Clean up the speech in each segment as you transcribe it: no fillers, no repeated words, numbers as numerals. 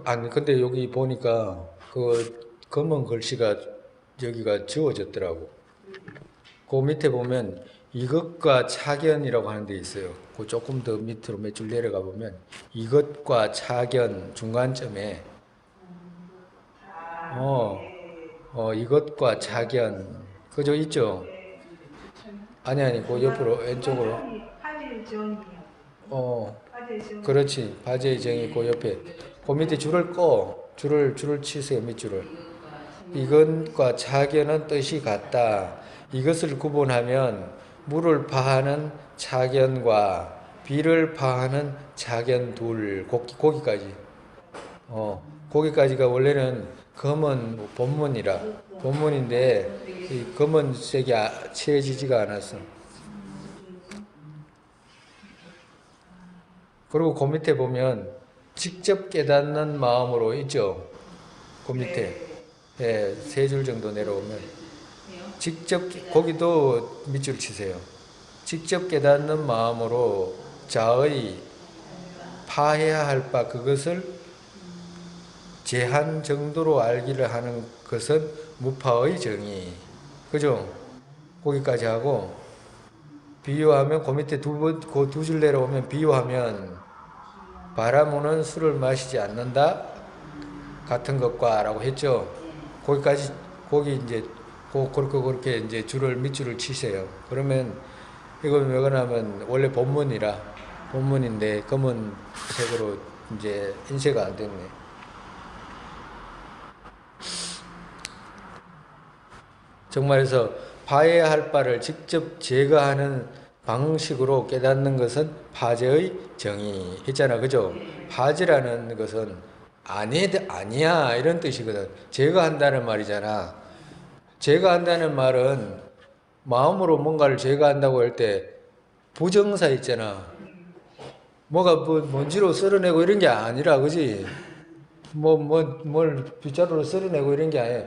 아니, 근데 여기 보니까 그 검은 글씨가 여기가 지워졌더라고. 그 밑에 보면 이것과 차견이라고 하는 데 있어요. 그 조금 더 밑으로 몇 줄 내려가 보면 이것과 차견 중간점에 이것과 차견 그죠 있죠? 아니 그 옆으로 왼쪽으로 화제의 지원이요. 어 화제의 지원. 그렇지 바지의 정이 그 옆에 그 밑에 줄을 꺼 줄을 치세요 밑줄을 이것과 차견은 뜻이 같다. 이것을 구분하면 물을 파하는 차견과 비를 파하는 차견 둘 거기까지 거기까지가 원래는 검은 본문인데 이 검은색이 칠해지지가 않았어. 그리고 그 밑에 보면 직접 깨닫는 마음으로 있죠. 그 밑에 세 줄 정도 내려오면 직접 거기도 밑줄 치세요. 직접 깨닫는 마음으로 자의 파해야 할 바 그것을 제한 정도로 알기를 하는 것은 무파의 정의. 그죠? 거기까지 하고 비유하면 그 밑에 그 두 줄 내려오면 비유하면 바라무는 술을 마시지 않는다 같은 것과 라고 했죠. 거기까지 거기 이제 그렇게 이제 줄을 밑줄을 치세요. 그러면 이건 왜 그러냐면 원래 본문인데 검은색으로 이제 인쇄가 안 됐네. 정말해서 파해야 할 바를 직접 제거하는 방식으로 깨닫는 것은 파제의 정의 했잖아, 그죠? 파제라는 것은 아니야 이런 뜻이거든. 제거한다는 말이잖아. 제거한다는 말은 마음으로 뭔가를 제거한다고 할 때 부정사 있잖아. 뭐가 먼지로 썰어내고 이런 게 아니라, 그지? 뭘 빗자루로 썰어내고 이런 게 아니에요.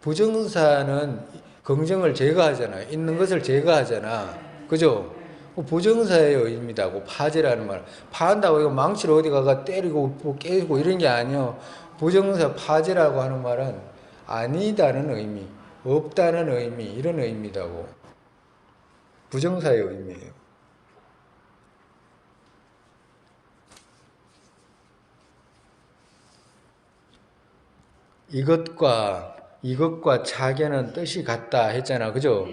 부정사는 긍정을 제거하잖아요. 있는 것을 제거하잖아. 그죠? 부정사의 의미다. 파제라는 말. 파한다고 이거 망치로 어디 가가 때리고 뭐 깨고 이런 게 아니요. 부정사 파제라고 하는 말은 아니다는 의미, 없다는 의미, 이런 의미다고. 부정사의 의미예요. 이것과 차견은 뜻이 같다 했잖아. 그죠?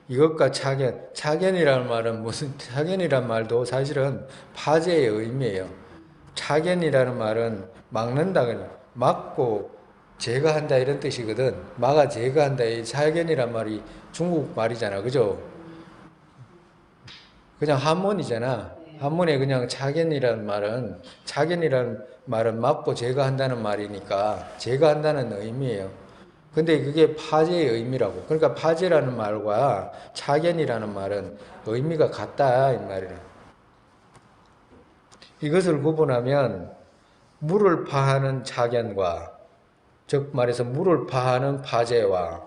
이것과 차견이라는 말은 차견이란 말도 사실은 파제의 의미예요. 차견이라는 말은 막는다, 막고 제거한다 이런 뜻이거든. 막아 제거한다. 이 차견이란 말이 중국 말이잖아. 그죠? 그냥 한문이잖아. 한문에 그냥 차견이란 말은 막고 제거한다는 말이니까 제거한다는 의미예요. 근데 그게 파제의 의미라고. 그러니까 파제라는 말과 차견이라는 말은 의미가 같다 이 말이에요. 이것을 구분하면 물을 파하는 차견과 즉 말해서 물을 파하는 파제와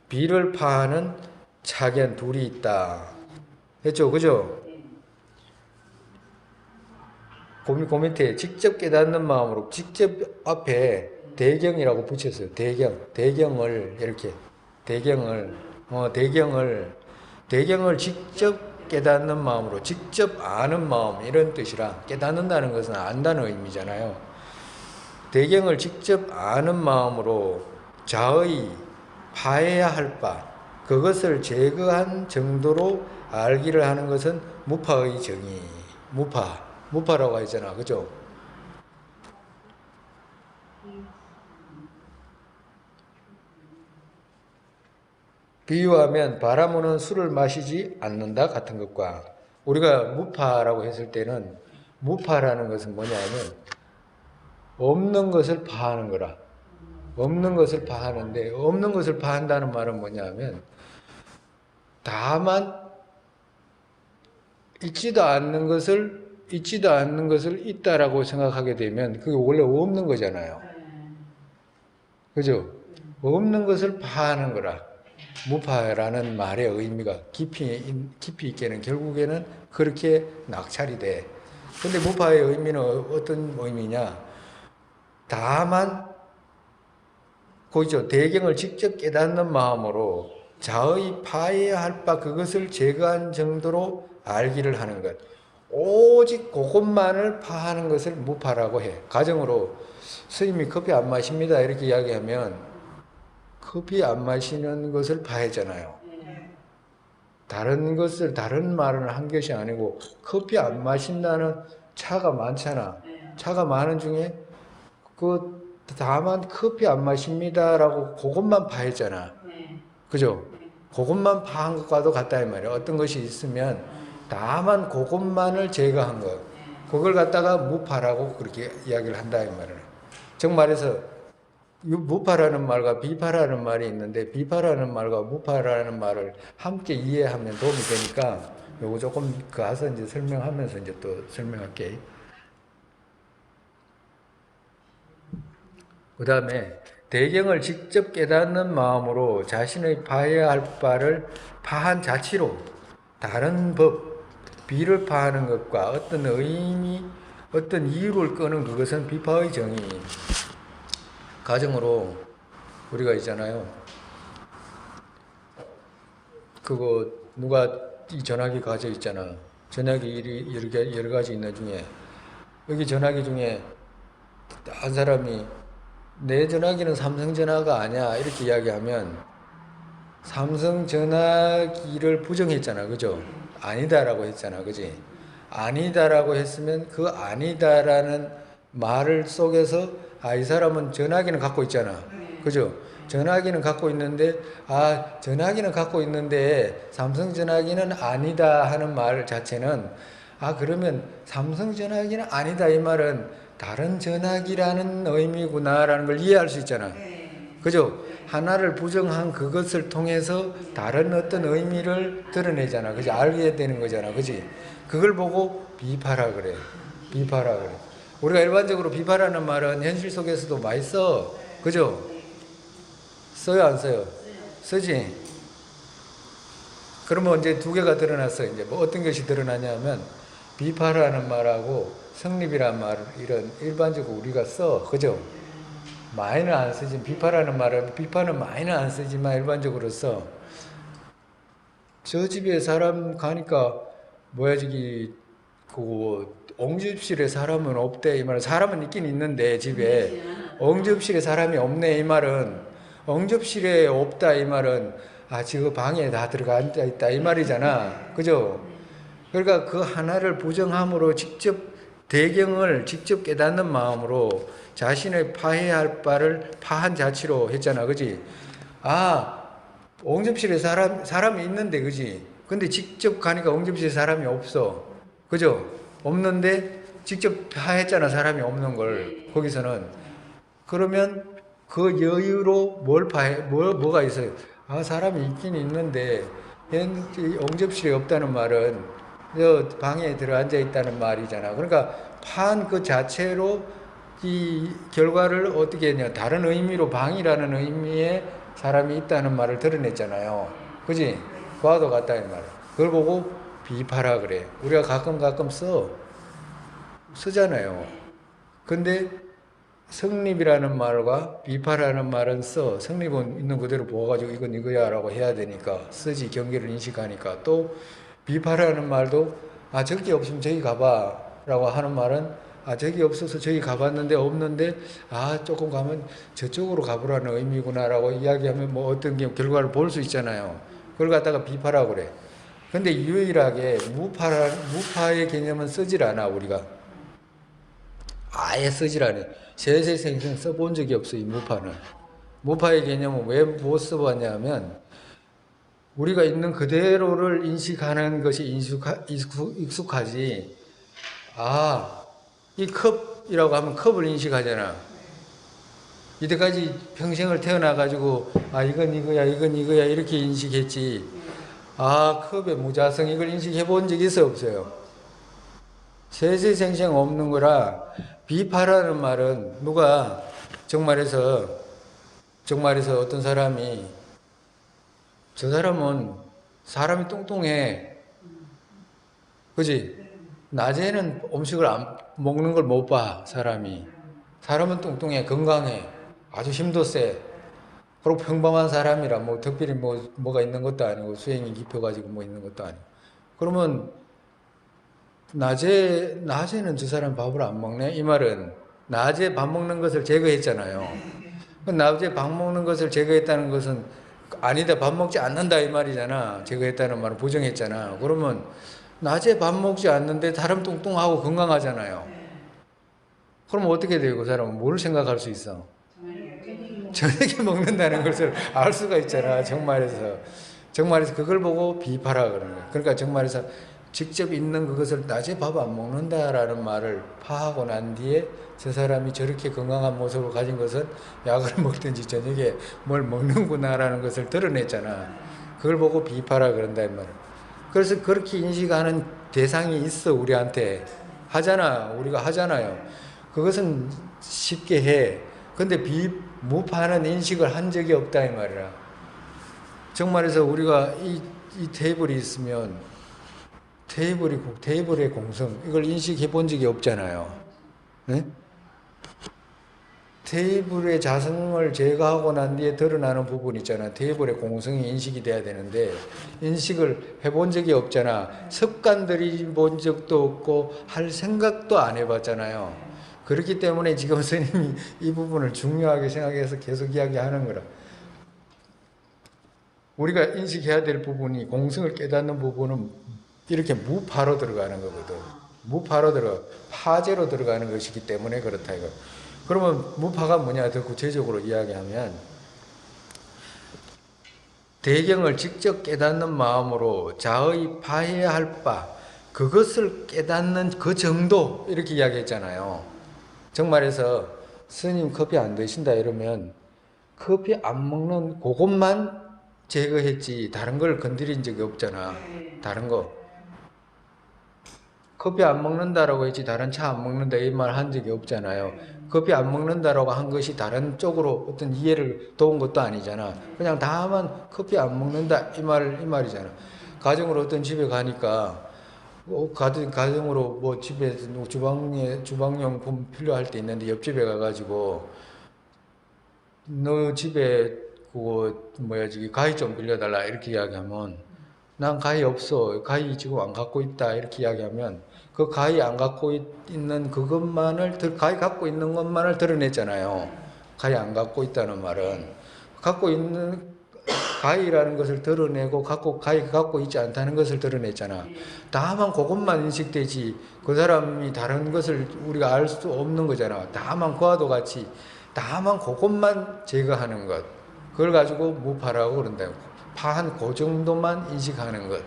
비를 파하는 차견 둘이 있다 했죠. 그죠? 그 밑에 직접 깨닫는 마음으로 직접 앞에 대경이라고 붙였어요. 대경을 이렇게 대경을 직접 깨닫는 마음으로 직접 아는 마음 이런 뜻이라 깨닫는다는 것은 안다는 의미잖아요. 대경을 직접 아는 마음으로 자의 파해야 할 바 그것을 제거한 정도로 알기를 하는 것은 무파의 정의. 무파라고 하잖아. 그죠? 비유하면 바라무는 술을 마시지 않는다 같은 것과 우리가 무파라고 했을 때는 무파라는 것은 뭐냐면 없는 것을 파하는 거라. 없는 것을 파하는데 없는 것을 파한다는 말은 뭐냐면 다만 있지도 않는 것을 있다라고 생각하게 되면 그게 원래 없는 거잖아요. 그죠? 없는 것을 파하는 거라. 무파라는 말의 의미가 깊이 있게는 결국에는 그렇게 낙찰이 돼. 근데 무파의 의미는 어떤 의미냐? 다만 거기죠. 대경을 직접 깨닫는 마음으로 자의 파해야 할 바 그것을 제거한 정도로 알기를 하는 것. 오직 그것만을 파하는 것을 무파라고 해. 가정으로 스님이 커피 안 마십니다 이렇게 이야기하면 커피 안 마시는 것을 파했잖아요. 다른 것을 다른 말을 한 것이 아니고 커피 안 마신다는 차가 많잖아. 차가 많은 중에 그 다만 커피 안 마십니다라고 그것만 파했잖아. 그죠? 그것만 파한 것과도 같다 이 말이야. 어떤 것이 있으면 다만 그것만을 제거한 것. 그걸 갖다가 무파라고 그렇게 이야기를 한다 이 말이야. 정말해서 무파라는 말과 비파라는 말이 있는데 비파라는 말과 무파라는 말을 함께 이해하면 도움이 되니까 요거 조금 가서 이제 설명하면서 이제 또 설명할게. 그 다음에 대경을 직접 깨닫는 마음으로 자신의 파해야 할 바를 파한 자치로 다른 법, 비를 파하는 것과 어떤 의미, 어떤 이유를 끄는 그것은 비파의 정의. 가정으로 우리가 있잖아요. 그거 누가 이 전화기 가져 있잖아. 전화기 여러 가지 있는 중에 여기 전화기 중에 한 사람이 내 전화기는 삼성 전화가 아니야 이렇게 이야기하면 삼성 전화기를 부정했잖아. 그죠? 아니다라고 했잖아. 그지? 아니다라고 했으면 그 아니다라는 말을 속에서 이 사람은 전화기는 갖고 있잖아. 그죠? 전화기는 갖고 있는데 전화기는 갖고 있는데 삼성 전화기는 아니다 하는 말 자체는 그러면 삼성 전화기는 아니다 이 말은 다른 전화기라는 의미구나라는 걸 이해할 수 있잖아. 그죠? 하나를 부정한 그것을 통해서 다른 어떤 의미를 드러내잖아. 그지? 알게 되는 거잖아. 그지? 그걸 보고 비파라 그래. 비파라 그래. 우리가 일반적으로 비파라는 말은 현실 속에서도 많이 써. 그죠? 써요, 안 써요? 쓰지? 그러면 이제 두 개가 드러났어. 이제 뭐 어떤 것이 드러나냐면 비파라는 말하고 성립이라는 말을 이런 일반적으로 우리가 써. 그죠? 많이는 안 쓰지. 비파라는 말은 비파는 많이는 안 쓰지만 일반적으로 써. 저 집에 사람 가니까 뭐야 저기 그 옹접실에 사람은 없대 이 말은 사람은 있긴 있는데 집에 옹접실에 사람이 없네 이 말은 옹접실에 없다 이 말은 지금 방에 다 들어가 앉아 있다 이 말이잖아. 그죠? 그러니까 그 하나를 부정함으로 직접 대경을 직접 깨닫는 마음으로 자신의 파해야 할 바를 파한 자치로 했잖아. 그지? 옹접실에 사람이 있는데, 그지? 근데 직접 가니까 옹접실에 사람이 없어. 그죠? 없는데 직접 파했잖아. 사람이 없는 걸. 거기서는. 그러면 그 여유로 뭐가 있어요? 사람이 있긴 있는데, 옹접실에 없다는 말은 저 방에 들어 앉아 있다는 말이잖아. 그러니까 파한 그 자체로 이 결과를 어떻게 했냐. 다른 의미로 방이라는 의미의 사람이 있다는 말을 드러냈잖아요. 그지? 그와도 같다 이 말. 그걸 보고 비파라 그래. 우리가 가끔 쓰잖아요. 근데 성립이라는 말과 비파라는 말은 성립은 있는 그대로 보아가지고 이건 이거야 라고 해야 되니까 쓰지. 경계를 인식하니까. 또 비파라는 말도 저기 없으면 저기 가봐 라고 하는 말은 저기 없어서 저기 가봤는데 없는데 조금 가면 저쪽으로 가보라는 의미구나 라고 이야기하면 뭐 어떤 결과를 볼 수 있잖아요. 그걸 갖다가 비파라고 그래. 근데 유일하게 무파의 개념은 쓰질 않아. 우리가 아예 쓰질 않아. 세세생생 써본 적이 없어. 이 무파는. 무파의 개념은 왜 못 써봤냐면 우리가 있는 그대로를 인식하는 것이 익숙하지. 이 컵이라고 하면 컵을 인식하잖아. 이때까지 평생을 태어나가지고 이건 이거야 이건 이거야 이렇게 인식했지. 컵의 무자성 이걸 인식해 본 적이 있어요 없어요? 세세생생 없는 거라. 비파라는 말은 누가 정말해서 어떤 사람이 저 사람은 사람이 뚱뚱해. 그지? 낮에는 음식을 안 먹는 걸 못 봐, 사람이. 사람은 뚱뚱해, 건강해, 아주 힘도 세. 그리고 평범한 사람이라 뭐 특별히 뭐가 있는 것도 아니고 수행이 깊어가지고 뭐 있는 것도 아니고. 그러면 낮에는 저 사람 밥을 안 먹네? 이 말은 낮에 밥 먹는 것을 제거했잖아요. 낮에 밥 먹는 것을 제거했다는 것은 아니다, 밥 먹지 않는다 이 말이잖아. 제거했다는 말은 부정했잖아. 그러면 낮에 밥 먹지 않는데 사람 뚱뚱하고 건강하잖아요. 그럼 어떻게 돼요? 그 사람은 뭘 생각할 수 있어? 저녁에 먹는다는 것을 알 수가 있잖아. 정말에서. 정말에서 그걸 보고 비파라 그러는 거야. 그러니까 정말에서 직접 있는 그것을 낮에 밥 안 먹는다라는 말을 파하고 난 뒤에 저 사람이 저렇게 건강한 모습을 가진 것은 약을 먹든지 저녁에 뭘 먹는구나라는 것을 드러냈잖아. 그걸 보고 비파라 그런다 이 말이야. 그래서 그렇게 인식하는 대상이 있어 우리한테. 하잖아. 우리가 하잖아요. 그것은 쉽게 해. 근데 무파는 인식을 한 적이 없다 이 말이라. 정말해서 우리가 이 테이블이 있으면 테이블의 공성 이걸 인식해 본 적이 없잖아요. 네? 테이블의 자성을 제거하고 난 뒤에 드러나는 부분 있잖아. 테이블의 공성이 인식이 돼야 되는데 인식을 해본 적이 없잖아. 습관들이 본 적도 없고 할 생각도 안 해봤잖아요. 그렇기 때문에 지금 스님이 이 부분을 중요하게 생각해서 계속 이야기하는 거라. 우리가 인식해야 될 부분이 공성을 깨닫는 부분은 이렇게 무파로 들어가는 거거든. 무파로 파제로 들어가는 것이기 때문에 그렇다 이거. 그러면 무파가 뭐냐 더 구체적으로 이야기하면 대경을 직접 깨닫는 마음으로 자의 파해야 할 바 그것을 깨닫는 그 정도 이렇게 이야기했잖아요. 정말해서 스님 커피 안 드신다 이러면 커피 안 먹는 그것만 제거했지 다른 걸 건드린 적이 없잖아. 다른 거. 커피 안 먹는다라고 했지 다른 차 안 먹는다 이 말 한 적이 없잖아요. 커피 안 먹는다라고 한 것이 다른 쪽으로 어떤 이해를 도운 것도 아니잖아. 그냥 다만 커피 안 먹는다 이 말이잖아. 가정으로 어떤 집에 가니까 가정으로 뭐 집에 주방용품 필요할 때 있는데 옆집에 가가지고 너 집에 그거 뭐야 저기 가위 좀 빌려달라 이렇게 이야기하면 난 가위 없어 가위 지금 안 갖고 있다 이렇게 이야기하면 그 가위 안 갖고 있는 그것만을 가위 갖고 있는 것만을 드러냈잖아요. 가위 안 갖고 있다는 말은 갖고 있는 가위라는 것을 드러내고 가위 갖고 있지 않다는 것을 드러냈잖아. 다만 그것만 인식되지 그 사람이 다른 것을 우리가 알 수 없는 거잖아. 다만 그와도 같이 다만 그것만 제거하는 것. 그걸 가지고 무파라고 그런다. 파한 그 정도만 인식하는 것.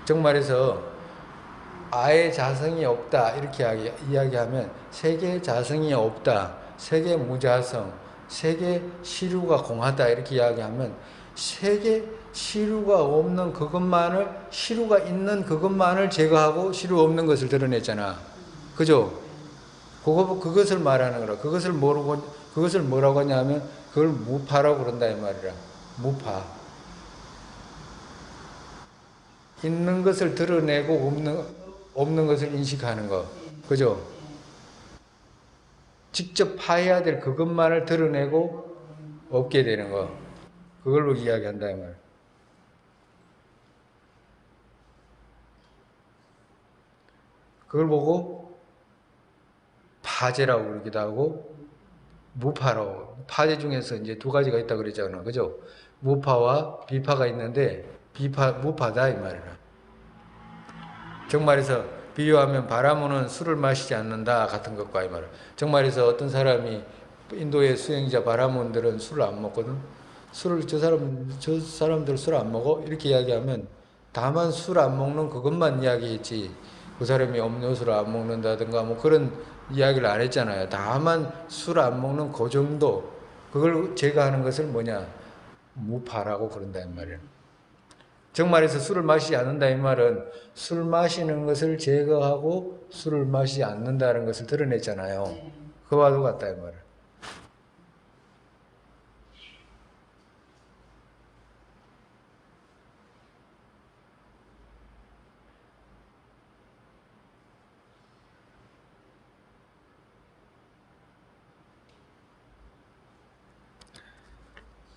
정말해서 아예 자성이 없다 이렇게 이야기하면 세계 자성이 없다. 세계 무자성. 세계 시류가 공하다 이렇게 이야기하면 세계 시류가 없는 그것만을 시류가 있는 그것만을 제거하고 시류 없는 것을 드러냈잖아. 그죠? 그것을 말하는 거라. 그것을 뭐라고 하냐면 그걸 무파라고 그런다 이 말이라. 무파. 있는 것을 드러내고 없는 것을 인식하는 거. 그죠? 직접 파해야 될 그것만을 드러내고 없게 되는 거. 그걸로 이야기한다 이 말. 그걸 보고 파제라고 그러기도 하고 무파라고. 파제 중에서 이제 두 가지가 있다 그랬잖아. 그죠? 무파와 비파가 있는데 무파다 이 말이라. 정말에서 비유하면 바라무는 술을 마시지 않는다 같은 것과 이 말이야. 정말에서 어떤 사람이 인도의 수행자 바라문들은 술을 안 먹거든. 저 사람들 술 안 먹어? 이렇게 이야기하면 다만 술 안 먹는 그것만 이야기했지. 그 사람이 음료수를 안 먹는다든가 뭐 그런 이야기를 안 했잖아요. 다만 술 안 먹는 그 정도. 그걸 제거하는 것을 뭐냐? 무파라고 그런다 이 말이야. 정말에서 술을 마시지 않는다 이 말은 술 마시는 것을 제거하고 술을 마시지 않는다는 것을 드러냈잖아요. 그와도 같다 이 말은.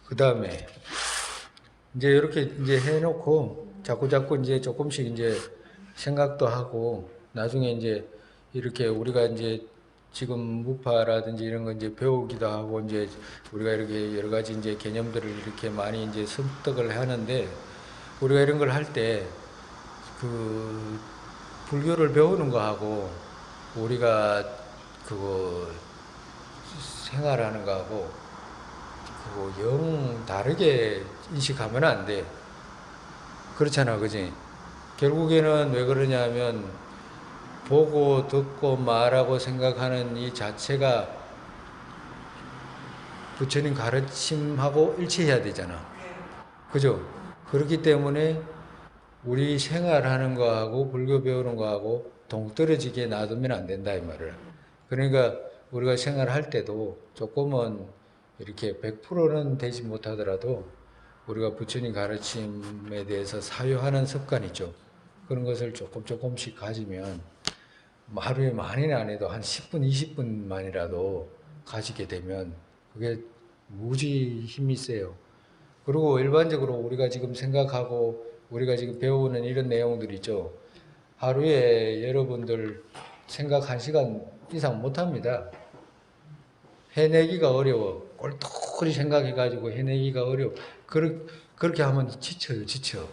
그 다음에 이제 이렇게 이제 해놓고 자꾸 이제 조금씩 이제 생각도 하고 나중에 이제 이렇게 우리가 이제 지금 무파라든지 이런 거 이제 배우기도 하고 이제 우리가 이렇게 여러 가지 이제 개념들을 이렇게 많이 이제 습득을 하는데 우리가 이런 걸 할 때 그 불교를 배우는 거하고 우리가 그거 생활하는 거하고 그거 영 다르게 인식하면 안 돼. 그렇잖아, 그지? 결국에는 왜 그러냐면 보고 듣고 말하고 생각하는 이 자체가 부처님 가르침하고 일치해야 되잖아. 그죠? 그렇기 때문에 우리 생활하는 거하고 불교 배우는 거하고 동떨어지게 놔두면 안 된다 이 말을. 그러니까 우리가 생활할 때도 조금은 이렇게 100%는 되지 못하더라도 우리가 부처님 가르침에 대해서 사유하는 습관 있죠. 그런 것을 조금씩 가지면 하루에 많이는 안 해도 한 10분, 20분만이라도 가지게 되면 그게 무지 힘이 세요. 그리고 일반적으로 우리가 지금 생각하고 우리가 지금 배우는 이런 내용들 있죠. 하루에 여러분들 생각 1시간 이상 못합니다. 해내기가 어려워. 꼴똘히 생각해가지고 해내기가 어려워. 그렇게 하면 지쳐요, 지쳐.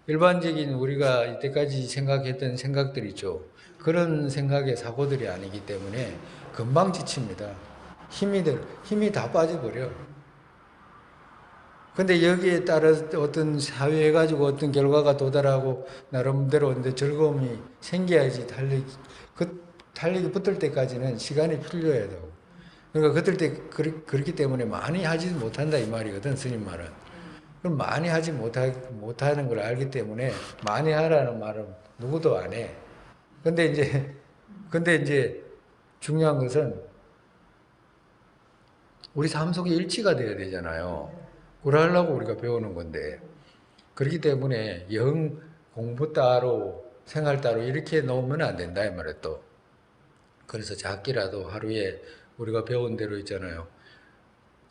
일반적인 우리가 이때까지 생각했던 생각들 있죠. 그런 생각의 사고들이 아니기 때문에 금방 지칩니다. 힘이 다 빠져버려. 근데 여기에 따라 어떤 사회해가지고 어떤 결과가 도달하고 나름대로 근데 즐거움이 생겨야지 달리기 붙을 때까지는 시간이 필요해야 되고. 그러니까 그럴 때 그렇기 때문에 많이 하지 못한다 이 말이거든, 스님 말은. 그럼 많이 하지 못하는 걸 알기 때문에 많이 하라는 말은 누구도 안 해. 근데 이제 중요한 것은 우리 삶 속에 일치가 돼야 되잖아요. 그러려고 우리가 배우는 건데. 그렇기 때문에 영 공부 따로 생활 따로 이렇게 놓으면 안 된다 이 말이에요 또. 그래서 작게라도 하루에 우리가 배운 대로 있잖아요.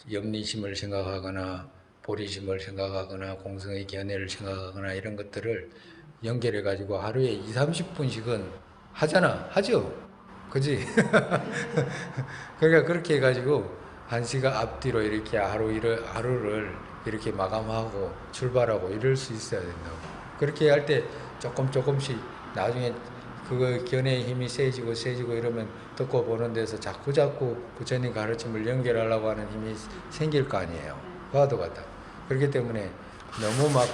염리심을 생각하거나 보리심을 생각하거나 공성의 견해를 생각하거나 이런 것들을 연결해 가지고 하루에 2, 30분씩은 하잖아. 하죠. 그지? 그러니까 그렇게 해 가지고 1시간 앞뒤로 이렇게 하루를 이렇게 마감하고 출발하고 이럴 수 있어야 된다고. 그렇게 할 때 조금씩 나중에 그거 견해의 힘이 세지고 이러면 듣고 보는 데서 자꾸 부처님 가르침을 연결하려고 하는 힘이 생길 거 아니에요. 그와도 같다. 그렇기 때문에 너무 막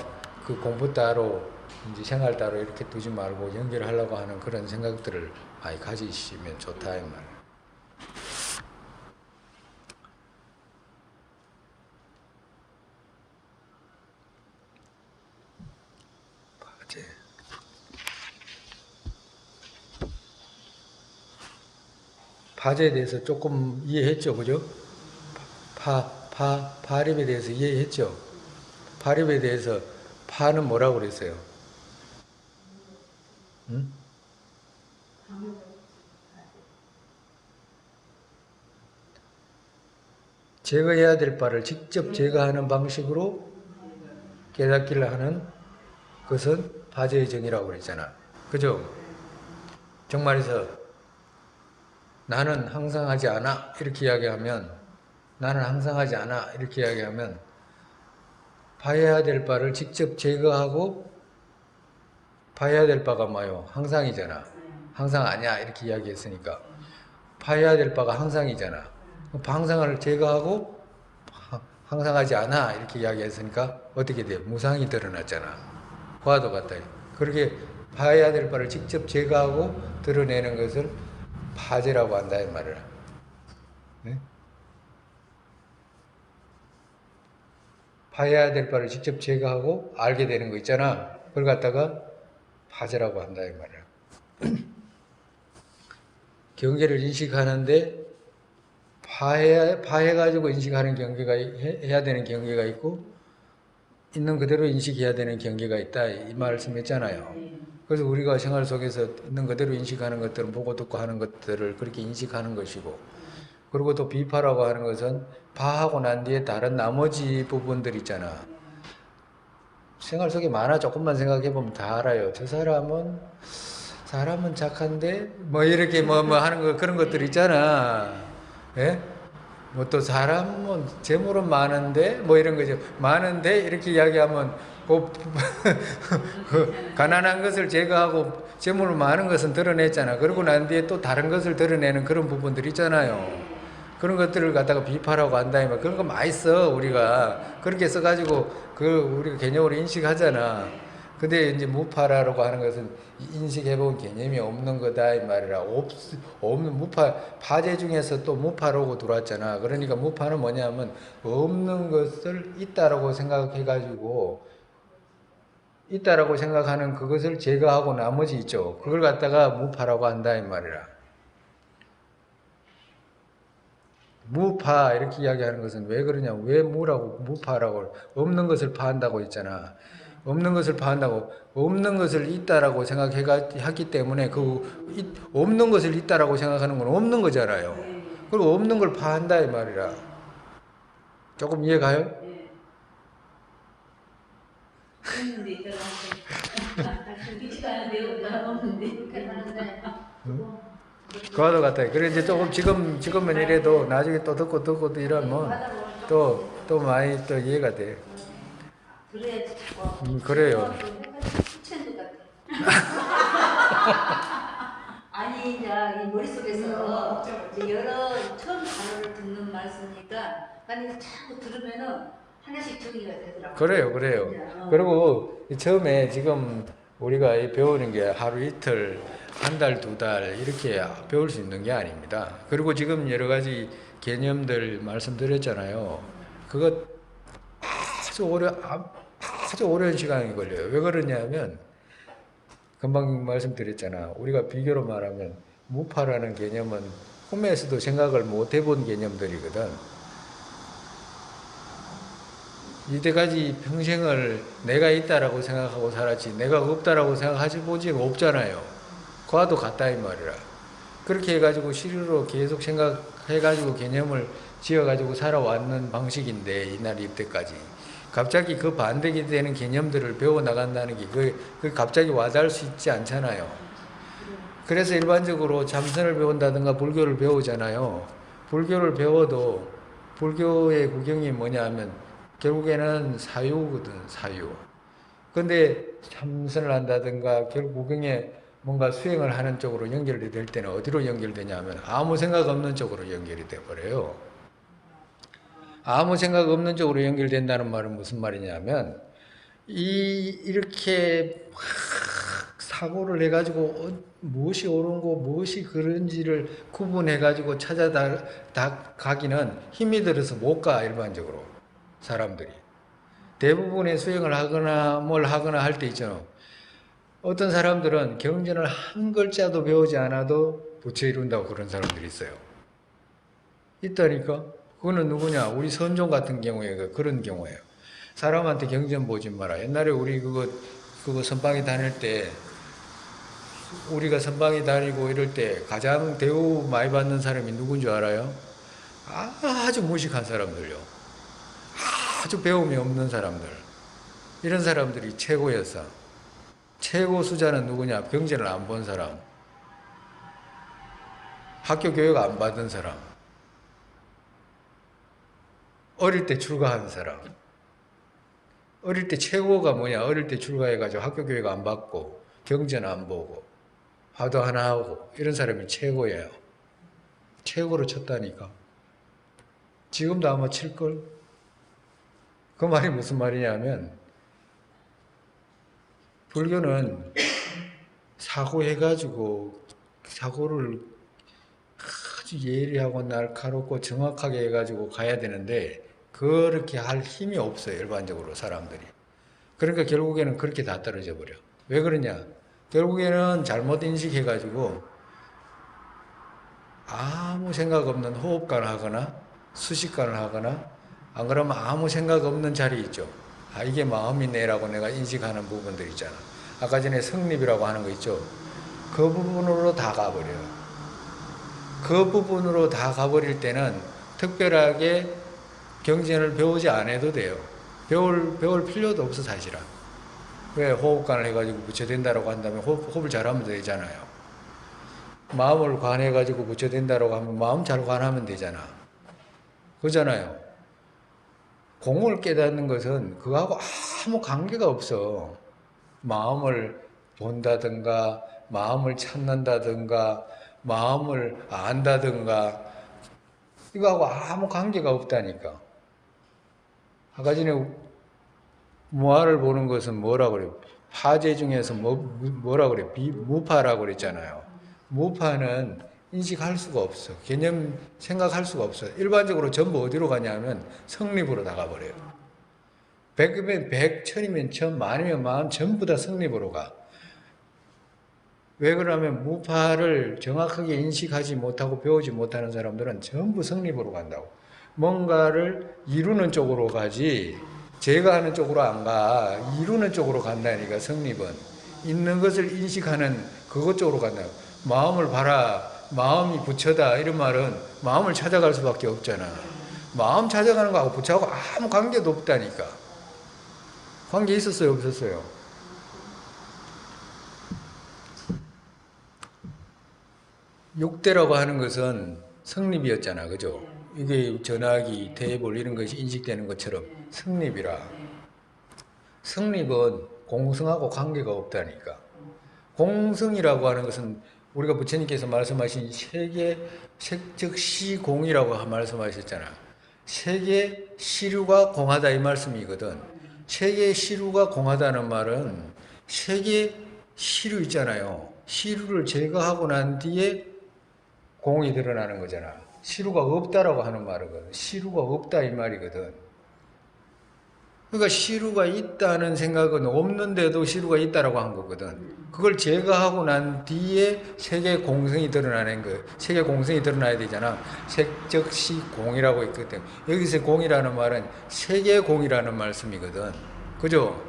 그 공부 따로 이제 생활 따로 이렇게 두지 말고 연결하려고 하는 그런 생각들을 많이 가지시면 좋다 이 말. 파제에 대해서 조금 이해했죠, 그죠? 파립에 대해서 이해했죠? 파립에 대해서 파는 뭐라고 그랬어요? 응? 제거해야 될 바를 직접 제거하는 방식으로 깨닫기를 하는 것은 파제의 정이라고 그랬잖아. 그죠? 정말에서 나는 항상 하지 않아 이렇게 이야기하면 나는 항상 하지 않아 이렇게 이야기하면 봐야 될 바를 직접 제거하고 봐야 될 바가 뭐요? 항상이잖아. 항상 아니야 이렇게 이야기했으니까 봐야 될 바가 항상이잖아. 항상을 제거하고 항상 하지 않아 이렇게 이야기했으니까 어떻게 돼요? 무상이 드러났잖아. 그와도 같다. 그렇게 봐야 될 바를 직접 제거하고 드러내는 것을 파제라고 한다 이 말을. 네? 봐야 될 바를 직접 제거하고 알게 되는 거 있잖아. 그걸 갖다가 파제라고 한다 이 말이야. 경계를 인식하는데 파해가지고 인식하는 경계가 해야 되는 경계가 있고 있는 그대로 인식해야 되는 경계가 있다 이 말씀했잖아요. 그래서 우리가 생활 속에서 있는 그대로 인식하는 것들은 보고 듣고 하는 것들을 그렇게 인식하는 것이고 그리고 또 비파라고 하는 것은 파하고 난 뒤에 다른 나머지 부분들 있잖아. 생활 속에 많아. 조금만 생각해 보면 다 알아요. 저 사람은 착한데 뭐 이렇게 뭐 하는 거 그런 것들 있잖아. 예? 뭐 또 사람은 재물은 많은데 뭐 이런 거죠. 많은데 이렇게 이야기하면 그 가난한 것을 제거하고 재물을 많은 것은 드러냈잖아. 그러고 난 뒤에 또 다른 것을 드러내는 그런 부분들 있잖아요. 그런 것들을 갖다가 비파라고 한다면 그런 거 많이 써 우리가 그렇게 써가지고 그 우리가 개념으로 인식하잖아. 근데 이제 무파라고 하는 것은 인식해본 개념이 없는 거다 이 말이라. 없는 무파 파제 중에서 또 무파라고 들어왔잖아. 그러니까 무파는 뭐냐면 없는 것을 있다라고 생각해가지고 있다라고 생각하는 그것을 제거하고 나머지 있죠. 그걸 갖다가 무파라고 한다 이 말이라. 무파 이렇게 이야기하는 것은 왜 그러냐? 왜 무라고 무파라고 없는 것을 파한다고 했잖아. 없는 것을 파한다고 없는 것을 있다라고 생각했기 때문에 없는 것을 있다라고 생각하는 건 없는 거잖아요. 그리고 없는 걸 파한다 이 말이라. 조금 이해가요? 있는데 있다가 있지가 않은데 없는데 그와도 같아요. 그래 이제 조금 지금은 이래도 나중에 또 듣고 또 이러면 또 많이 또 이해가 돼. 그래야지 자꾸 그래요. 추천도 같아. 아니 이제 이 머릿속에서 이제 여러 처음 단어를 듣는 말씀이니까 아니 자꾸 들으면은 하나씩 정리가 되더라고요. 그래요. 그리고 처음에 지금 우리가 배우는 게 하루 이틀, 한 달, 두 달 이렇게 배울 수 있는 게 아닙니다. 그리고 지금 여러 가지 개념들 말씀드렸잖아요. 그거 아주 오랜 시간이 걸려요. 왜 그러냐면 금방 말씀드렸잖아. 우리가 비교로 말하면 무파라는 개념은 꿈에서도 생각을 못 해본 개념들이거든. 이때까지 평생을 내가 있다라고 생각하고 살았지 내가 없다라고 생각하지 보지 없잖아요. 그와도 같다 이 말이라. 그렇게 해가지고 시류로 계속 생각해가지고 개념을 지어가지고 살아왔는 방식인데 이날 이때까지 갑자기 그 반대가 되는 개념들을 배워나간다는 게 그 갑자기 와닿을 수 있지 않잖아요. 그래서 일반적으로 참선을 배운다든가 불교를 배우잖아요. 불교를 배워도 불교의 구경이 뭐냐 하면 결국에는 사유거든, 사유. 근데 참선을 한다든가 결국 구경에 뭔가 수행을 하는 쪽으로 연결이 될 때는 어디로 연결되냐 하면 아무 생각 없는 쪽으로 연결이 돼버려요. 아무 생각 없는 쪽으로 연결된다는 말은 무슨 말이냐면 이렇게 막 사고를 해가지고 무엇이 옳은고 무엇이 그런지를 구분해가지고 가기는 힘이 들어서 못 가 일반적으로 사람들이. 대부분의 수행을 하거나 뭘 하거나 할 때 있잖아. 어떤 사람들은 경전을 한 글자도 배우지 않아도 부처 이룬다고 그런 사람들이 있어요. 있다니까. 그거는 누구냐? 우리 선종 같은 경우에 그런 경우예요. 사람한테 경전 보지 마라. 옛날에 우리 그거 선방에 다닐 때 우리가 선방에 다니고 이럴 때 가장 대우 많이 받는 사람이 누군 줄 알아요? 아주 무식한 사람들요. 아주 배움이 없는 사람들. 이런 사람들이 최고였어. 최고 수자는 누구냐? 경전을 안 본 사람. 학교 교육 안 받은 사람. 어릴 때 출가한 사람. 어릴 때 최고가 뭐냐? 어릴 때 출가해가지고 학교 교육 안 받고 경전 안 보고 화도 하나 하고 이런 사람이 최고예요. 최고로 쳤다니까. 지금도 아마 칠걸? 그 말이 무슨 말이냐면 불교는 사고해가지고 사고를 아주 예리하고 날카롭고 정확하게 해가지고 가야 되는데 그렇게 할 힘이 없어요. 일반적으로 사람들이. 그러니까 결국에는 그렇게 다 떨어져 버려. 왜 그러냐? 결국에는 잘못 인식해가지고 아무 생각 없는 호흡관을 하거나 수식관을 하거나 안 그러면 아무 생각 없는 자리 있죠. 이게 마음이네라고 내가 인식하는 부분들 있잖아. 아까 전에 성립이라고 하는 거 있죠. 그 부분으로 다 가버려요. 그 부분으로 다 가버릴 때는 특별하게 경전을 배우지 않아도 돼요. 배울 필요도 없어 사실은. 왜 호흡관을 해가지고 부처된다라고 한다면 호흡을 잘하면 되잖아요. 마음을 관해가지고 부처된다라고 하면 마음 잘 관하면 되잖아. 그잖아요. 공을 깨닫는 것은 그거하고 아무 관계가 없어. 마음을 본다든가 마음을 찾는다든가 마음을 안다든가 이거하고 아무 관계가 없다니까. 아까 전에 무아를 보는 것은 뭐라고 그래요? 파제 중에서 뭐라고 그래요? 무파라고 그랬잖아요. 무파는 인식할 수가 없어. 개념 생각할 수가 없어. 일반적으로 전부 어디로 가냐면 성립으로 나가버려요. 100이면 100, 1000이면 1000, 만이면 만, 전부 다 성립으로 가. 왜 그러냐면 무파를 정확하게 인식하지 못하고 배우지 못하는 사람들은 전부 성립으로 간다고. 뭔가를 이루는 쪽으로 가지 제가 하는 쪽으로 안 가. 이루는 쪽으로 간다니까 성립은. 있는 것을 인식하는 그것 쪽으로 간다고. 마음을 봐라. 마음이 부처다. 이런 말은 마음을 찾아갈 수밖에 없잖아. 마음 찾아가는 거하고 부처하고 아무 관계도 없다니까. 관계 있었어요? 없었어요? 육대라고 하는 것은 성립이었잖아. 그죠? 이게 전화기, 테이블 이런 것이 인식되는 것처럼 성립이라. 성립은 공성하고 관계가 없다니까. 공성이라고 하는 것은 우리가 부처님께서 말씀하신 세계 색즉시공이라고 말씀하셨잖아. 세계 시류가 공하다 이 말씀이거든. 세계 시류가 공하다는 말은 세계 시류 있잖아요. 시류를 제거하고 난 뒤에 공이 드러나는 거잖아. 시류가 없다라고 하는 말이거든. 시류가 없다 이 말이거든. 그러니까 시류가 있다는 생각은 없는데도 시류가 있다라고 한 거거든. 그걸 제거하고 난 뒤에 세계 공성이 드러나는 거예요. 세계 공성이 드러나야 되잖아. 색즉시 공이라고 있거든. 여기서 공이라는 말은 세계 공이라는 말씀이거든. 그죠?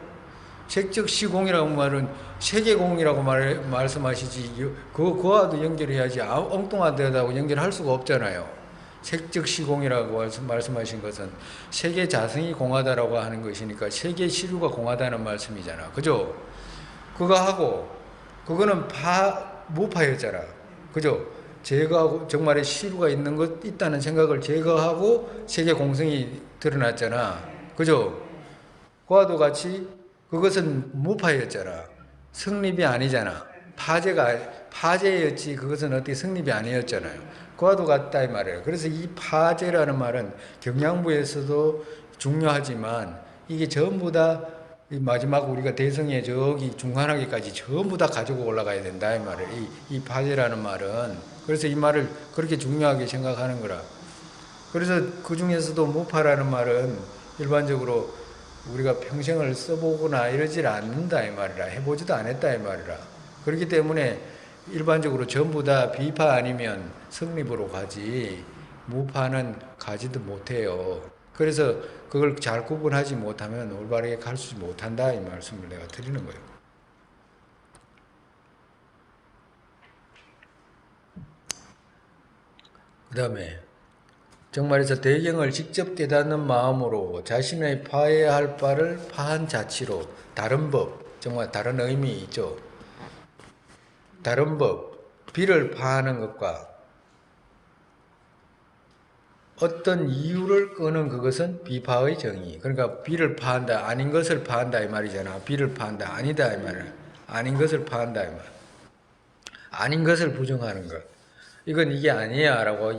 색즉시 공이라고 말은 세계 공이라고 말씀하시지. 그거와도 연결해야지. 엉뚱한 데다고 연결할 수가 없잖아요. 색즉시공이라고 말씀하신 것은 세계 자성이 공하다라고 하는 것이니까 세계 시류가 공하다는 말씀이잖아. 그죠? 그거는 무파였잖아. 그죠? 제거하고 정말의 시류가 있다는 생각을 제거하고 세계 공성이 드러났잖아. 그죠? 그와도 같이 그것은 무파였잖아. 성립이 아니잖아. 파제였지 그것은 어떻게 성립이 아니었잖아요. 그와도 같다 이 말이에요. 그래서 이 파제라는 말은 경양부에서도 중요하지만 이게 전부 다 마지막 우리가 대성에 저기 중간하기까지 전부 다 가지고 올라가야 된다 이 말이에요. 이 파제라는 말은. 그래서 이 말을 그렇게 중요하게 생각하는 거라. 그래서 그 중에서도 무파라는 말은 일반적으로 우리가 평생을 써보거나 이러질 않는다 이 말이라. 해보지도 않았다 이 말이라. 그렇기 때문에 일반적으로 전부 다 비파 아니면 성립으로 가지 무파는 가지도 못해요. 그래서 그걸 잘 구분하지 못하면 올바르게 갈 수 못한다 이 말씀을 내가 드리는 거예요. 그 다음에 정말에서 대경을 직접 깨닫는 마음으로 자신의 파해야 할 바를 파한 자치로 다른 법, 정말 다른 의미 있죠. 다른 법, 비를 파하는 것과 어떤 이유를 끄는 그것은 비파의 정의. 그러니까 비를 파한다, 아닌 것을 파한다 이 말이잖아. 비를 파한다, 아니다 이 말이야. 아닌 것을 파한다 이 말. 아닌 것을 부정하는 것. 이건 이게 아니야 라고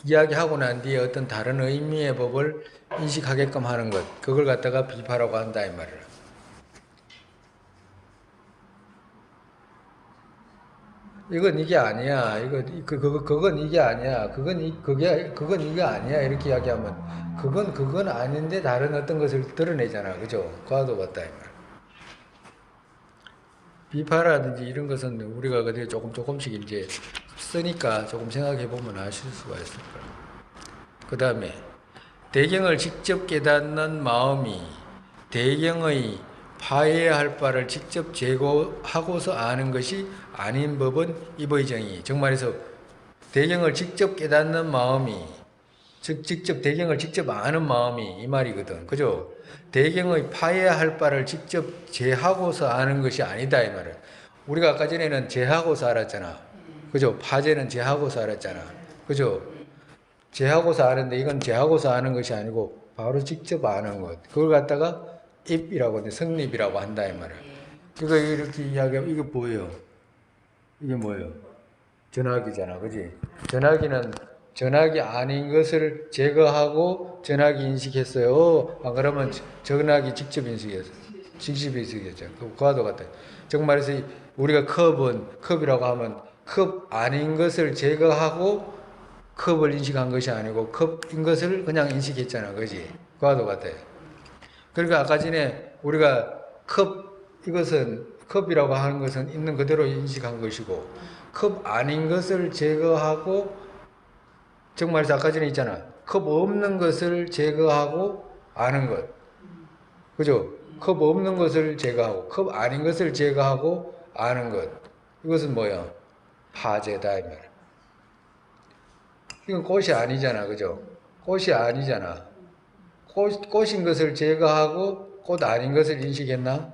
이야기하고 난 뒤에 어떤 다른 의미의 법을 인식하게끔 하는 것. 그걸 갖다가 비파라고 한다 이 말이야. 이건 이게 아니야. 그건 이게 아니야. 그건 이게 아니야. 이렇게 이야기하면 그건 아닌데 다른 어떤 것을 드러내잖아. 그죠? 그와도 같다 이 말. 비파라든지 이런 것은 우리가 그때 조금씩 이제 쓰니까 조금 생각해 보면 아실 수가 있을 거야. 그 다음에 대경을 직접 깨닫는 마음이 대경의 파해야 할 바를 직접 제거하고서 아는 것이 아닌 법은 입의 정의. 정말해서 대경을 직접 깨닫는 마음이, 즉 직접 대경을 직접 아는 마음이 이 말이거든. 그죠? 대경의 파해야 할 바를 직접 제하고서 아는 것이 아니다 이 말이야. 우리가 아까 전에는 제하고서 알았잖아. 그죠? 파제는 제하고서 알았잖아. 그죠? 제하고서 아는데 이건 제하고서 아는 것이 아니고 바로 직접 아는 것. 그걸 갖다가 입이라고 하는데 성립이라고 한다 이 말이야. 이거 이렇게 이야기하면 이게 뭐예요? 이게 뭐예요? 전화기잖아. 그지? 전화기 아닌 것을 제거하고 전화기 인식했어요. 안 그러면 전화기 직접 인식했어. 직접 인식했죠. 그와도 같아. 즉 말해서 우리가 컵이라고 하면 컵 아닌 것을 제거하고 컵을 인식한 것이 아니고 컵인 것을 그냥 인식했잖아. 그지? 그와도 같아. 그러니까 아까 전에 우리가 이것은 컵이라고 하는 것은 있는 그대로 인식한 것이고 컵 아닌 것을 제거하고 정말 아까 전에 있잖아. 컵 없는 것을 제거하고 아는 것. 그죠? 컵 없는 것을 제거하고 컵 아닌 것을 제거하고 아는 것. 이것은 뭐야? 파제다 이 말. 이건 꽃이 아니잖아. 그죠? 꽃이 아니잖아. 꽃인 것을 제거하고 꽃 아닌 것을 인식했나?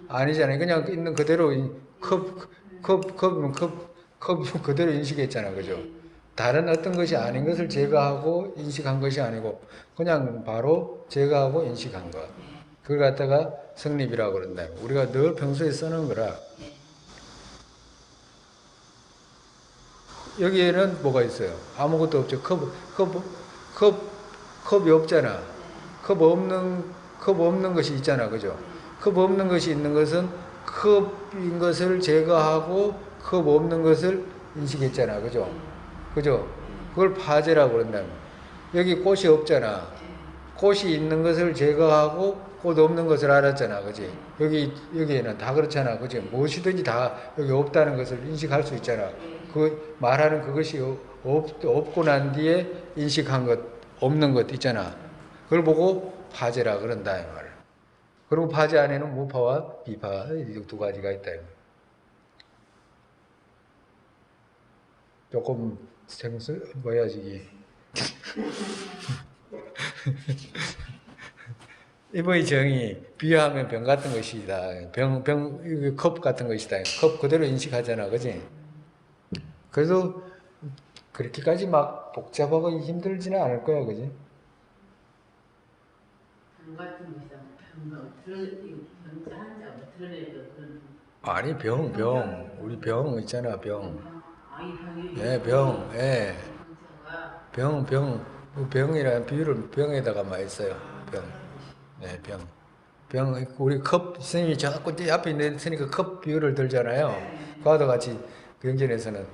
아니잖아요. 그냥 있는 그대로 컵이면 컵 그대로 인식했잖아. 그죠? 다른 어떤 것이 아닌 것을 제거하고 인식한 것이 아니고 그냥 바로 제거하고 인식한 것. 그걸 갖다가 성립이라고 그런다. 우리가 늘 평소에 쓰는 거라. 여기에는 뭐가 있어요? 아무것도 없죠. 컵이 없잖아. 컵 없는 것이 있잖아. 그죠? 컵 없는 것이 있는 것은 컵인 것을 제거하고 컵 없는 것을 인식했잖아. 그죠? 그죠? 그걸 파제라고 그런다. 여기 꽃이 없잖아. 꽃이 있는 것을 제거하고 꽃 없는 것을 알았잖아. 그지? 여기에는 다 그렇잖아. 그지? 무엇이든지 다 여기 없다는 것을 인식할 수 있잖아. 그 말하는 그것이 없고 난 뒤에 인식한 것, 없는 것 있잖아. 그걸 보고 파제라 그런다. 이 말. 그리고 파제 안에는 무파와 비파 이 두 가지가 있다. 조금 뭐야지 이번의 정이 비유하면 병 같은 것이다. 컵 같은 것이다. 컵 그대로 인식하잖아. 그지? 그래도 그렇게까지 막 복잡하고 힘들지는 않을 거야. 그지? 병 같은 것이다. 한자고 드러내도 그런. 아니 우리 병 있잖아. 병. 아이 병이. 예, 병. 예. 병이라는 비유를 병에다가 많이 써요. 병. 네, 병. 우리 컵 스님이 자꾸 앞에 있으니까 컵 비유를 들잖아요. 그와도 같이 경전에서는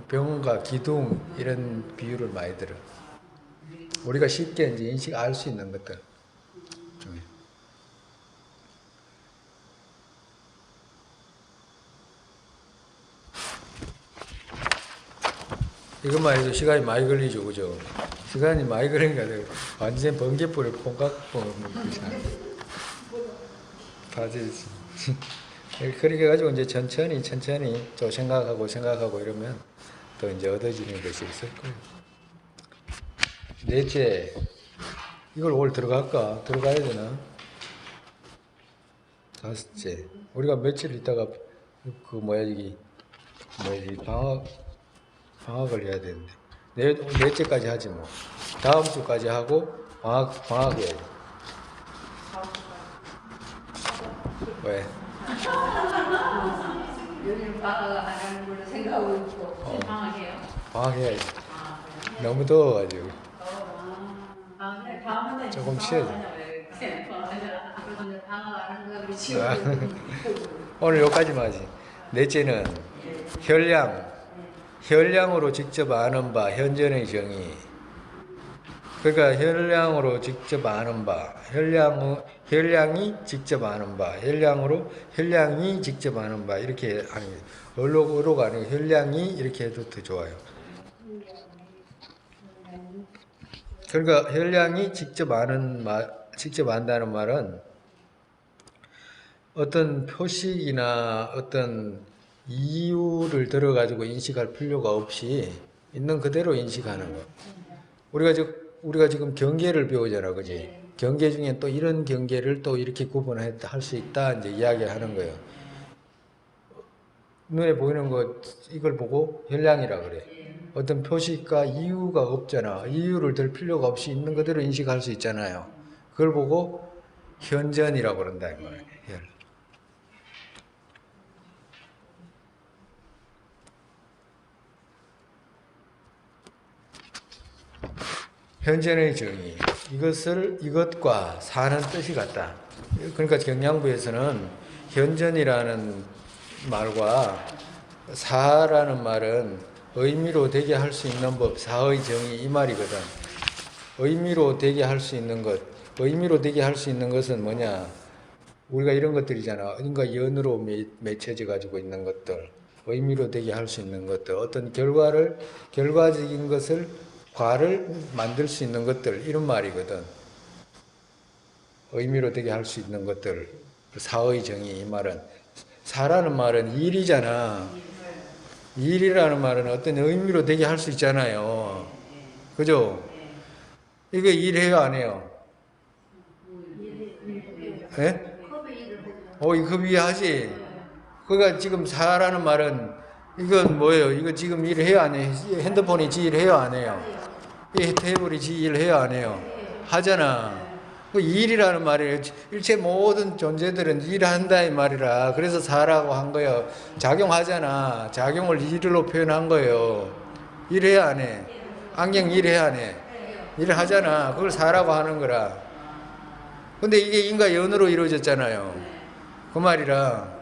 병과 기둥 이런 비유를 많이 들어. 우리가 쉽게 이제 알 수 있는 것들 중에. 이것만 해도 시간이 많이 걸리죠, 그죠? 시간이 많이 걸리니까 완전 번개불에 콩깍뽕 다지지. 그렇게 가지고 이제 천천히 또 생각하고 이러면 또 이제 얻어지는 것이 있을 거예요. 넷째, 이걸 올 들어갈까? 들어가야 되나? 다섯째, 우리가 며칠 있다가 방학을 해야 되는데 넷째까지 하지 뭐. 다음 주까지 하고 방학해야지. 왜? 요즘 방학 안 하는 걸로 생각하고 있고. 방학해요. 방학해야지. 너무 더워가지고 방학은 조금 쉬어야지. 그러면 방학 안 하는 거 그렇지. 오늘 여기까지만 하지. 넷째는 혈량으로 직접 아는 바, 현전의 정의. 그러니까 혈량으로 직접 아는 바, 혈량이 직접 아는 바, 혈량이 직접 아는 바 이렇게 하는 거예요. 어로가 아니고 혈량이 이렇게 해도 더 좋아요. 그러니까 혈량이 직접 안다는 말은 어떤 표식이나 어떤 이유를 들어가지고 인식할 필요가 없이 있는 그대로 인식하는 거. 우리가 지금 경계를 배우잖아, 그지? 경계 중에 또 이런 경계를 또 이렇게 구분할 수 있다 이제 이야기하는 거예요. 눈에 보이는 거 이걸 보고 현량이라 그래. 어떤 표시가 이유가 없잖아. 이유를 들 필요가 없이 있는 그대로 인식할 수 있잖아요. 그걸 보고 현전이라고 그런다 이 말이에요. 현전의 정의. 이것과 사는 뜻이 같다. 그러니까 경양부에서는 현전이라는 말과 사라는 말은 의미로 되게 할 수 있는 법, 사의 정의 이 말이거든. 의미로 되게 할 수 있는 것. 의미로 되게 할 수 있는 것은 뭐냐? 우리가 이런 것들이잖아. 그러니까 연으로 맺혀져 가지고 있는 것들. 의미로 되게 할 수 있는 것들. 어떤 결과적인 것을 과를 만들 수 있는 것들 이런 말이거든. 의미로 되게 할 수 있는 것들. 사의 정의 이 말은 사라는 말은 일이잖아. 일이라는 말은 어떤 의미로 되게 할 수 있잖아요. 그죠? 이거 일해요 안 해요? 예? 이거 이해하지? 그러니까 지금 사라는 말은 이건 뭐예요? 이거 지금 일해요 안 해요? 핸드폰이 지 일해요 안 해요? 이 테이블이 지 일해요 안 해요? 하잖아. 그 일이라는 말이에요. 일체 모든 존재들은 일한다 이 말이라. 그래서 사라고 한 거예요. 작용하잖아. 작용을 일로 표현한 거예요. 일해야 안 해? 안경 일해야 안 해? 일을 하잖아. 그걸 사라고 하는 거라. 근데 이게 인과 연으로 이루어졌잖아요. 그 말이라.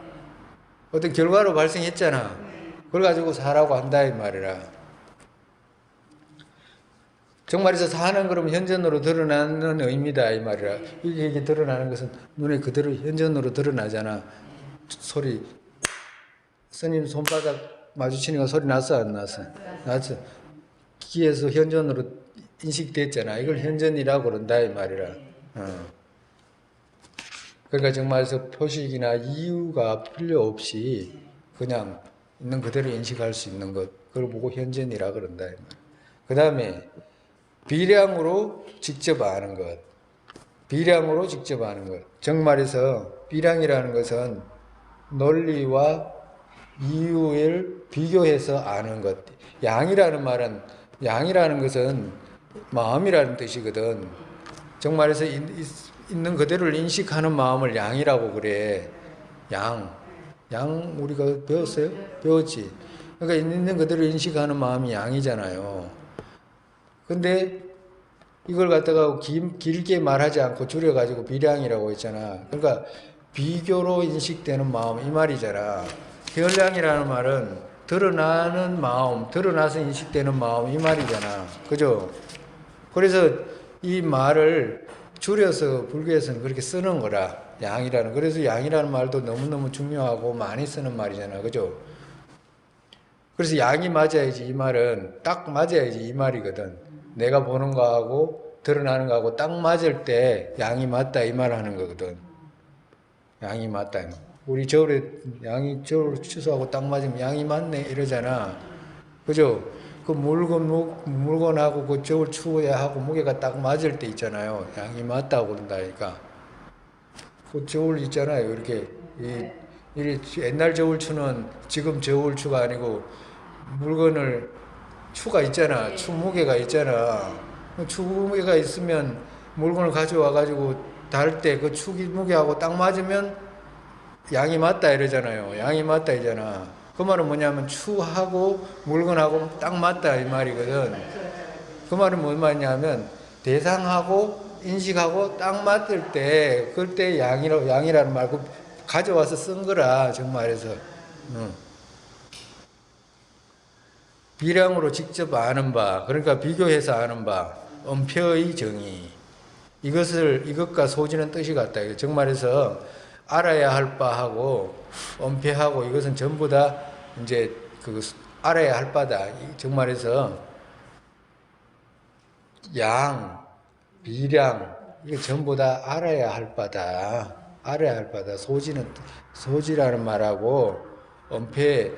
어떤 결과로 발생했잖아. 그걸 가지고 사라고 한다 이 말이라. 정말에서 사는 그럼 현전으로 드러나는 의미다 이 말이라. 이게 드러나는 것은 눈에 그대로 현전으로 드러나잖아. 소리 스님 손바닥 마주치니까 소리 났어 안 났어? 났어. 귀에서 현전으로 인식됐잖아. 이걸 현전이라고 그런다 이 말이라. 그러니까 정말에서 표식이나 이유가 필요 없이 그냥 있는 그대로 인식할 수 있는 것. 그걸 보고 현전이라 그런다 이 말. 그 다음에 비량으로 직접 아는 것. 비량으로 직접 아는 것. 정말에서 비량이라는 것은 논리와 이유를 비교해서 아는 것. 양이라는 것은 마음이라는 뜻이거든. 정말에서 있는 그대로를 인식하는 마음을 양이라고 그래. 양 우리가 배웠어요? 배웠지. 그러니까 있는 그대로 인식하는 마음이 양이잖아요. 근데 이걸 갖다가 길게 말하지 않고 줄여가지고 비량이라고 했잖아. 그러니까 비교로 인식되는 마음 이 말이잖아. 현량이라는 말은 드러나는 마음, 드러나서 인식되는 마음 이 말이잖아. 그죠? 그래서 이 말을 줄여서 불교에서는 그렇게 쓰는 거라. 양이라는. 그래서 양이라는 말도 너무너무 중요하고 많이 쓰는 말이잖아. 그죠? 그래서 양이 맞아야지 이 말은 딱 맞아야지 이 말이거든. 내가 보는 거하고 드러나는 거하고 딱 맞을 때 양이 맞다 이 말 하는 거거든. 양이 맞다. 우리 저울에 양이 저울 취소하고 딱 맞으면 양이 맞네 이러잖아. 그죠? 그 물건하고 그 저울 추어야 하고 무게가 딱 맞을 때 있잖아요. 양이 맞다고 그런다니까. 그 저울 있잖아요. 이렇게 옛날 저울추는 지금 저울추가 아니고 물건을 추가 있잖아. 추 무게가 있잖아. 추 무게가 있으면 물건을 가져와 가지고 달 때 그 추 무게하고 딱 맞으면 양이 맞다 이러잖아요. 양이 맞다 이잖아. 그 말은 뭐냐면 추하고 물건하고 딱 맞다 이 말이거든. 그 말은 뭔 말이냐면 대상하고 인식하고 딱 맞을 때 그때 양이라는 말 가져와서 쓴 거라 정말에서. 비량으로 직접 아는 바, 그러니까 비교해서 아는 바, 엄표의 정의. 이것과 소지는 뜻이 같다. 정말에서 알아야 할 바하고 엄폐하고 이것은 전부 다 이제 알아야 할 바다. 정말에서 양, 비량 이게 전부 다 알아야 할 바다. 알아야 할 바다. 소지라는 말하고 엄폐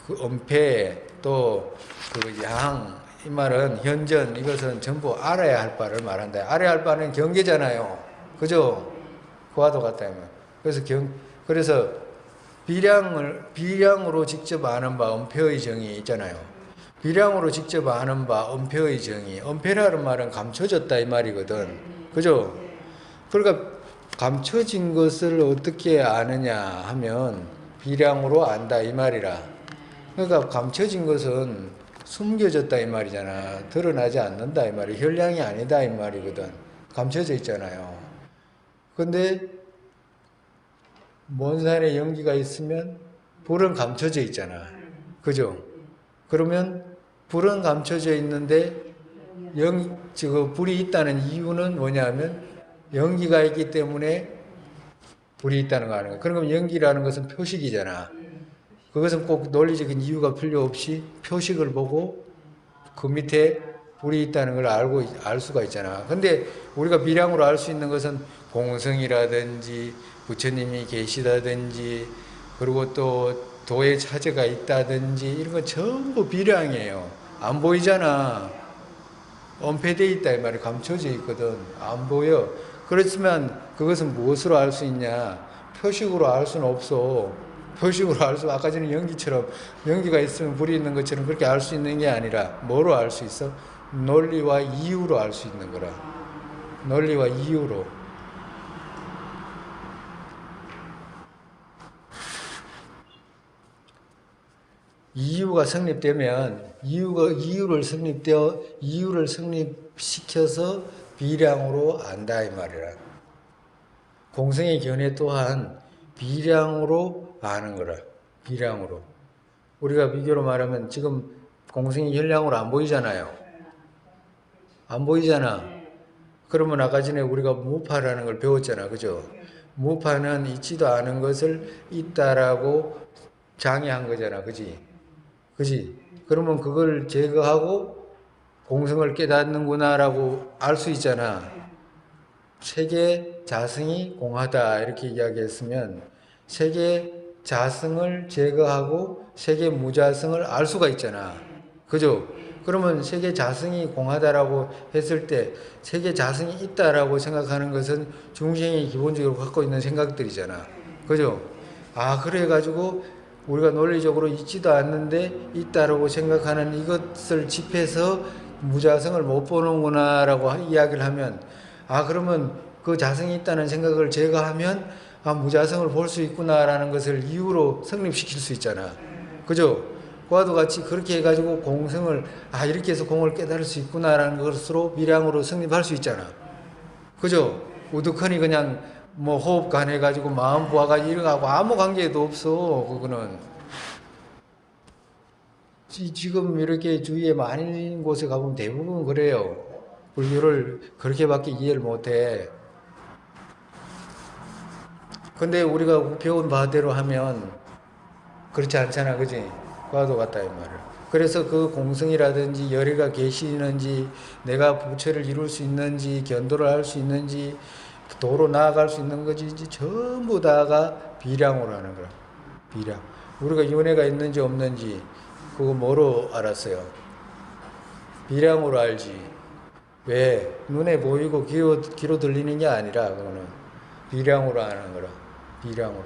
그 은폐 또 그 양 이 말은 현전 이것은 전부 알아야 할 바를 말한다. 알아야 할 바는 경계잖아요. 그죠? 그와도 같다. 그래서 비량으로 직접 아는 바 은폐의 정의 있잖아요. 비량으로 직접 아는 바 은폐의 정의. 은폐라는 말은 감춰졌다 이 말이거든. 그죠? 그러니까 감춰진 것을 어떻게 아느냐 하면 비량으로 안다 이 말이라. 그러니까 감춰진 것은 숨겨졌다 이 말이잖아. 드러나지 않는다 이 말이. 현량이 아니다 이 말이거든. 감춰져 있잖아요. 근데 먼 산에 연기가 있으면 불은 감춰져 있잖아. 그죠? 그러면 불은 감춰져 있는데 불이 있다는 이유는 뭐냐면 연기가 있기 때문에 불이 있다는 거 아는 거야. 그러면 연기라는 것은 표식이잖아. 그것은 꼭 논리적인 이유가 필요 없이 표식을 보고 그 밑에 불이 있다는 걸 알 수가 있잖아. 근데 우리가 비량으로 알 수 있는 것은 공성이라든지 부처님이 계시다든지 그리고 또 도의 차제가 있다든지 이런 건 전부 비량이에요. 안 보이잖아. 은폐되어 있다 이 말이. 감춰져 있거든. 안 보여. 그렇지만 그것은 무엇으로 알 수 있냐? 표식으로 알 수는 없어. 표식으로 알 수, 아까 전에 연기처럼, 연기가 있으면 불이 있는 것처럼 그렇게 알 수 있는 게 아니라, 뭐로 알 수 있어? 논리와 이유로 알 수 있는 거라. 논리와 이유로. 이유가 성립되면, 이유를 성립시켜서 비량으로 안다, 이 말이라. 공성의 견해 또한 비량으로 아는 거라. 비량으로. 우리가 비교로 말하면 지금 공성이 현량으로 안 보이잖아요. 안 보이잖아. 그러면 아까 전에 우리가 무파라는 걸 배웠잖아. 그죠? 무파는 있지도 않은 것을 있다라고 장애한 거잖아. 그지? 그지? 그러면 그걸 제거하고 공성을 깨닫는구나라고 알 수 있잖아. 세계 자성이 공하다 이렇게 이야기했으면 세계 자성을 제거하고 세계 무자성을 알 수가 있잖아. 그죠? 그러면 세계 자성이 공하다라고 했을 때 세계 자성이 있다라고 생각하는 것은 중생이 기본적으로 갖고 있는 생각들이잖아. 그죠? 아, 그래가지고 우리가 논리적으로 있지도 않는데 있다라고 생각하는 이것을 짚해서 무자성을 못 보는구나라고 이야기를 하면 아, 그러면 그 자성이 있다는 생각을 제거하면 아, 무자성을 볼 수 있구나라는 것을 이유로 성립시킬 수 있잖아. 그죠? 그와도 같이 그렇게 해가지고 공성을, 아, 이렇게 해서 공을 깨달을 수 있구나라는 것으로 미량으로 성립할 수 있잖아. 그죠? 우두커니 그냥 뭐 호흡관 해가지고 마음 보아가지고 일어나고 아무 관계도 없어, 그거는. 지금 이렇게 주위에 많은 곳에 가보면 대부분 그래요. 불교를 그렇게밖에 이해를 못해. 근데 우리가 배운 바대로 하면 그렇지 않잖아, 그지? 그와도 같다 이 말을. 그래서 그 공성이라든지 열애가 계시는지 내가 부처를 이룰 수 있는지 견도를 할 수 있는지 도로 나아갈 수 있는 거지 전부 다가 비량으로 하는 거야. 비량. 우리가 윤회가 있는지 없는지 그거 뭐로 알았어요? 비량으로 알지. 왜? 눈에 보이고 귀로 들리는 게 아니라 그거는 비량으로 하는 거라. 비량으로.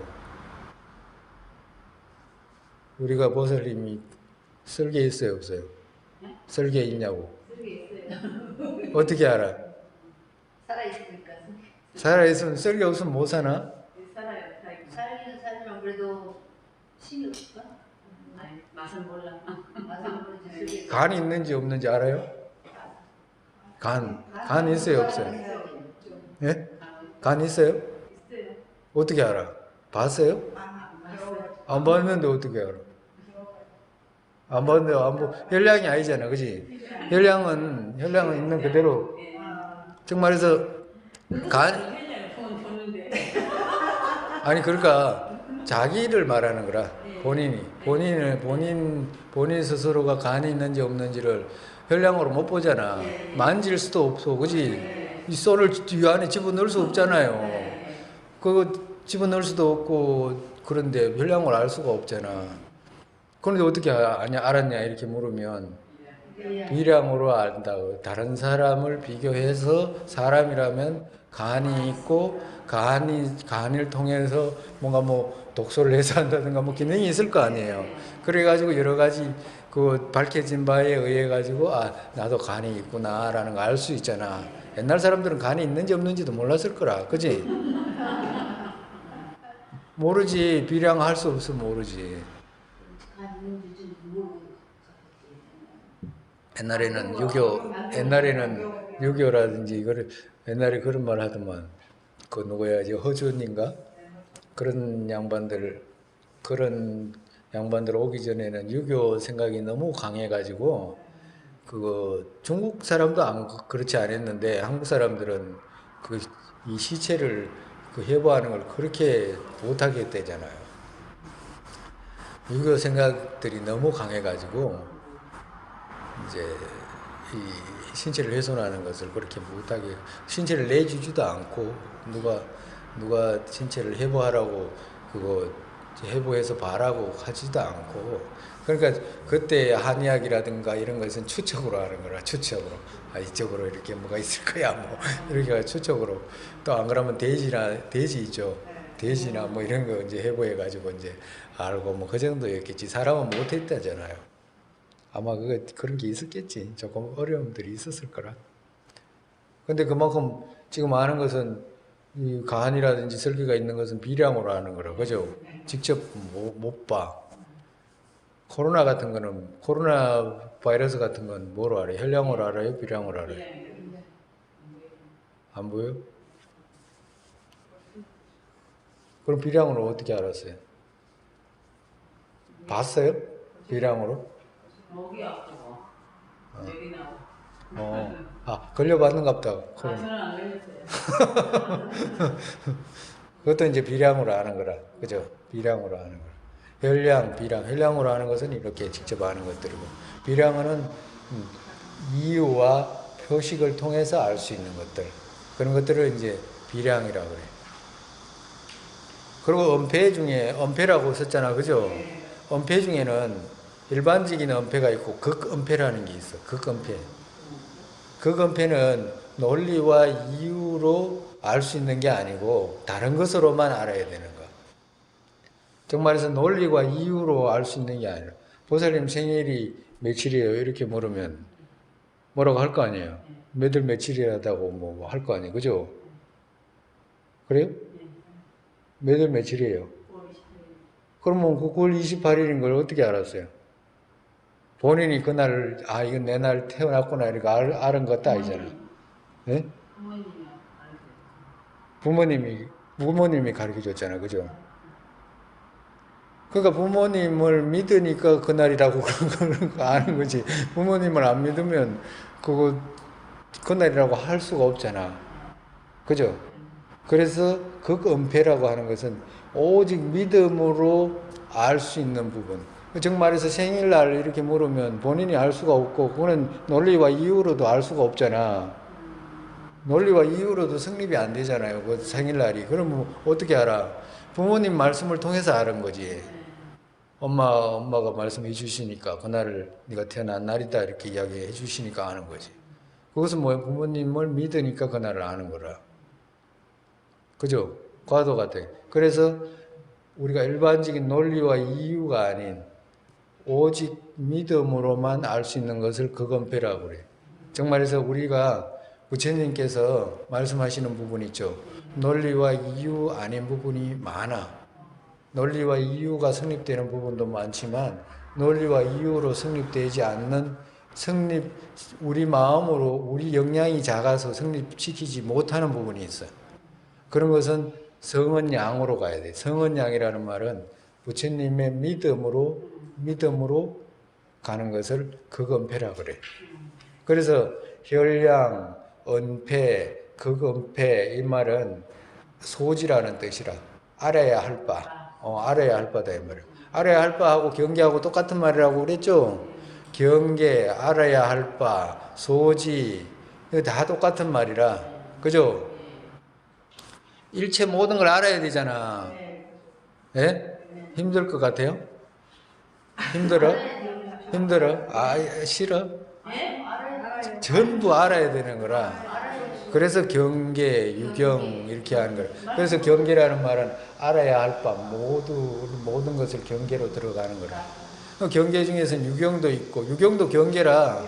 우리가 보살님이 설계 있어요, 없어요? 설계 있냐고. 어떻게 알아? 살아있으니까. 살아있으면 설계 없으면 못 사나? 살아요. 살기는 살지만 그래도 힘이 없어. 아니, 맛은 몰라. 맛은 모르지. 간이 있는지 없는지 알아요? 간 있어요, 없어요? 예? 간 있어요? 어떻게 알아? 봤어요? 안 봤는데 어떻게 알아? 안 봤는데 혈량이 아니잖아, 그지? 혈량은 있는 그대로. 즉 말해서 아니 그러니까 자기를 말하는 거라. 본인 스스로가 간이 있는지 없는지를 혈량으로 못 보잖아. 만질 수도 없어, 그지? 이 손을 이 안에 집어넣을 수 없잖아요. 그거 집어넣을 수도 없고 그런데 혈량을 알 수가 없잖아. 그런데 어떻게 알았냐 이렇게 물으면 비량으로 안다고. 다른 사람을 비교해서 사람이라면 간이 있고 간을 통해서 뭔가 뭐 독소를 해소한다든가 뭐 기능이 있을 거 아니에요. 그래가지고 여러 가지 그 밝혀진 바에 의해 가지고 나도 간이 있구나라는 걸 알 수 있잖아. 옛날 사람들은 간이 있는지 없는지도 몰랐을 거라, 그지? 모르지. 비량할 수 없어 모르지. 옛날에는 유교라든지 이거를 옛날에 그런 말 하더만 그 누구야 허준인가 그런 양반들 오기 전에는 유교 생각이 너무 강해가지고 그거 중국 사람도 그렇지 않았는데 한국 사람들은 이 시체를 해부하는 걸 그렇게 못하게 했대잖아요. 유교 생각들이 너무 강해가지고 이제 이 신체를 훼손하는 것을 그렇게 못하게 신체를 내주지도 않고 누가 신체를 해부하라고 그거 해부해서 봐라고 하지도 않고 그러니까 그때 한의학이라든가 이런 것은 추측으로 하는 거라 추측으로 이쪽으로 이렇게 뭐가 있을 거야 뭐 이렇게 추측으로 또 안 그러면 돼지 있죠 돼지나 뭐 이런 거 이제 해부해 가지고 이제 알고 뭐 그 정도였겠지 사람은 못했다잖아요. 아마 그런 게 있었겠지. 조금 어려움들이 있었을 거라. 근데 그만큼 지금 아는 것은 이 간이라든지 설기가 있는 것은 비량으로 하는 거라. 그죠? 직접 못 봐. 코로나 같은 거는, 코로나 바이러스 같은 건 뭐로 알아요? 혈량으로 알아요? 비량으로 알아요? 안 보여? 그럼 비량으로 어떻게 알았어요? 봤어요? 비량으로? 목이 아프고 여기 나오고. 걸려봤는갑다. 저는 안 걸렸어요. 그것도 이제 비량으로 아는 거라. 그죠? 비량으로 아는 거라. 혈량, 비량. 혈량으로 하는 것은 이렇게 직접 아는 것들이고, 비량은 이유와 표식을 통해서 알 수 있는 것들. 그런 것들을 이제 비량이라고 그래. 그리고 엄폐라고 썼잖아. 그죠? 엄폐 중에는 일반적인 엄폐가 있고 극엄폐라는 게 있어. 극엄폐. 극엄폐는 논리와 이유로 알 수 있는 게 아니고 다른 것으로만 알아야 되는 거. 정말해서 논리와 이유로 알 수 있는 게 아니라 보살님 생일이 며칠이에요? 이렇게 물으면 뭐라고 할 거 아니에요? 몇월 며칠이라다고 뭐 할 거 아니에요? 그죠? 그래요? 몇월 며칠이에요? 그러면 9월 28일인 걸 어떻게 알았어요? 본인이 그날 이건 내 날 태어났구나 이렇게 알은 것도 아니잖아. 네? 부모님이 가르쳐 줬잖아. 그죠? 그러니까 부모님을 믿으니까 그날이라고 그런 거 아는 거지. 부모님을 안 믿으면 그날이라고 할 수가 없잖아. 그죠? 그래서 극엄폐라고 하는 것은 오직 믿음으로 알 수 있는 부분. 정말해서 생일날 이렇게 물으면 본인이 알 수가 없고 그거는 논리와 이유로도 알 수가 없잖아. 논리와 이유로도 성립이 안 되잖아요. 그 생일날이. 그럼 어떻게 알아? 부모님 말씀을 통해서 아는 거지. 엄마가 말씀해 주시니까 그날을 네가 태어난 날이다 이렇게 이야기해 주시니까 아는 거지. 그것은 뭐예요? 부모님을 믿으니까 그날을 아는 거라. 그죠? 과도 같아. 그래서 우리가 일반적인 논리와 이유가 아닌 오직 믿음으로만 알 수 있는 것을 극엄폐라고 그래. 정말해서 우리가 부처님께서 말씀하시는 부분 있죠. 논리와 이유 아닌 부분이 많아. 논리와 이유가 성립되는 부분도 많지만 논리와 이유로 성립되지 않는 우리 마음으로 우리 역량이 작아서 성립시키지 못하는 부분이 있어요. 그런 것은 성은양으로 가야 돼. 성은양이라는 말은 부처님의 믿음으로 가는 것을 극엄폐라고 그래. 그래서 혈량, 언폐, 극엄폐 이 말은 소지라는 뜻이라. 알아야 할 바. 알아야 할 바다 이 말이야. 알아야 할 바하고 경계하고 똑같은 말이라고 그랬죠. 경계, 알아야 할 바, 소지 이거 다 똑같은 말이라. 그죠? 일체 모든 걸 알아야 되잖아. 예? 힘들 것 같아요? 힘들어? 힘들어? 아, 싫어? 예? 전부 알아야 되는 거라. 그래서 경계, 유경 이렇게 하는 거라. 그래서 경계라는 말은 알아야 할 바 모든 것을 경계로 들어가는 거라. 경계 중에서는 유경도 있고, 유경도 경계라.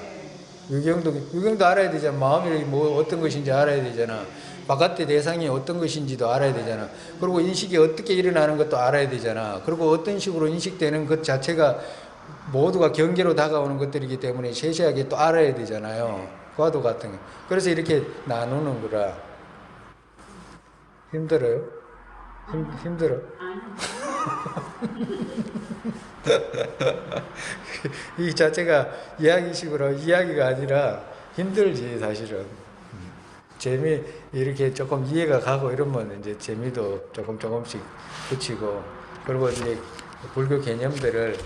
유경도 알아야 되잖아. 마음이 뭐 어떤 것인지 알아야 되잖아. 바깥의 대상이 어떤 것인지도 알아야 되잖아. 그리고 인식이 어떻게 일어나는 것도 알아야 되잖아. 그리고 어떤 식으로 인식되는 것 자체가 모두가 경계로 다가오는 것들이기 때문에 세세하게 또 알아야 되잖아요. 과도 같은 거. 그래서 이렇게 나누는 거라. 힘들어요? 힘들어? 이 자체가 이야기식으로 이야기가 아니라 힘들지 사실은. 재미 이렇게 조금 이해가 가고 이러면 이제 재미도 조금씩 붙이고, 그리고 이제 불교 개념들을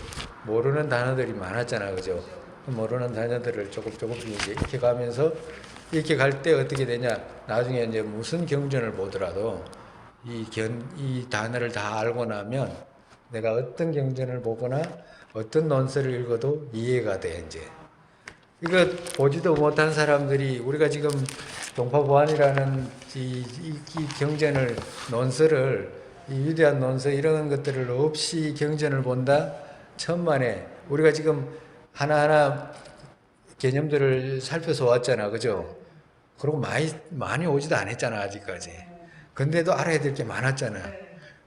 모르는 단어들이 많았잖아, 그죠? 모르는 단어들을 조금씩 이제 이렇게 가면서 이렇게 갈 때 어떻게 되냐? 나중에 이제 무슨 경전을 보더라도 이 단어를 다 알고 나면 내가 어떤 경전을 보거나 어떤 논설을 읽어도 이해가 돼 이제. 이거 보지도 못한 사람들이 우리가 지금 동파보안이라는 이 경전을 논설을 이 위대한 논설 이런 것들을 없이 경전을 본다 천만에. 우리가 지금 하나하나 개념들을 살펴서 왔잖아, 그죠? 그리고 많이 오지도 않았잖아 아직까지. 근데도 알아야 될 게 많았잖아.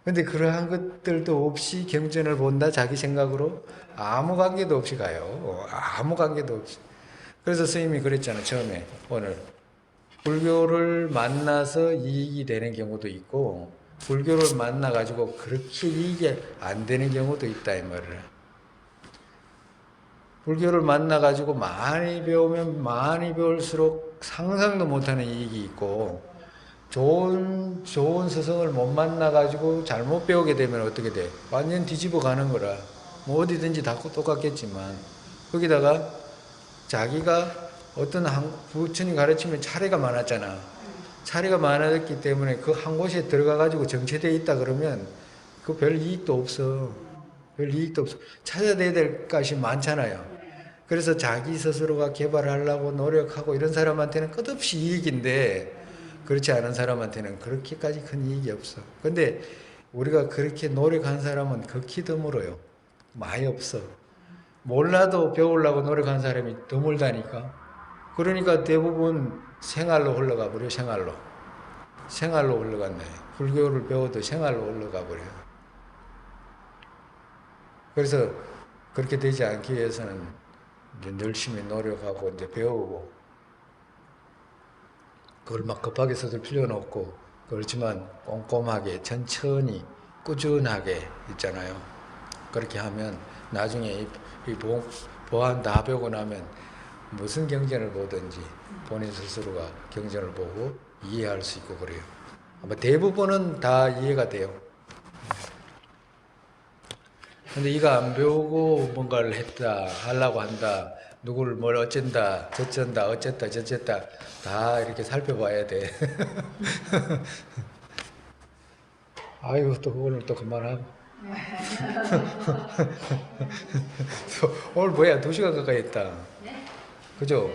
근데 그러한 것들도 없이 경전을 본다 자기 생각으로 아무 관계도 없이 가요. 아무 관계도 없이. 그래서 스님이 그랬잖아 처음에 오늘. 불교를 만나서 이익이 되는 경우도 있고 불교를 만나가지고 그렇게 이익이 안 되는 경우도 있다 이 말을. 불교를 만나가지고 많이 배우면 많이 배울수록 상상도 못하는 이익이 있고, 좋은 스승을 못 만나가지고 잘못 배우게 되면 어떻게 돼? 완전 뒤집어 가는 거라. 뭐 어디든지 다 똑같겠지만, 거기다가 자기가 어떤 부처님 가르치면 차례가 많았잖아. 차례가 많았기 때문에 그 한 곳에 들어가가지고 정체되어 있다 그러면 그 별 이익도 없어. 별 이익도 없어. 찾아내야 될 것이 많잖아요. 그래서 자기 스스로가 개발하려고 노력하고 이런 사람한테는 끝없이 이익인데, 그렇지 않은 사람한테는 그렇게까지 큰 이익이 없어. 근데 우리가 그렇게 노력한 사람은 극히 드물어요. 많이 없어. 몰라도 배우려고 노력한 사람이 드물다니까. 그러니까 대부분 생활로 흘러가 버려. 생활로 흘러갔네. 불교를 배워도 생활로 흘러가 버려. 그래서 그렇게 되지 않기 위해서는 이제 열심히 노력하고 이제 배우고, 그걸 막 급하게 써들 필요는 없고, 그렇지만 꼼꼼하게 천천히 꾸준하게 있잖아요. 그렇게 하면 나중에 이 보안 다 배우고 나면 무슨 경전을 보든지 본인 스스로가 경전을 보고 이해할 수 있고 그래요. 아마 대부분은 다 이해가 돼요. 근데 이거 안 배우고 뭔가를 했다, 하려고 한다, 누구를 뭘 어쩐다, 저쩐다, 어쨌다, 저쨌다, 다 이렇게 살펴봐야 돼. 아이고, 또 오늘 또 그만하고. 오늘 뭐야, 2시간 가까이 했다. 그죠?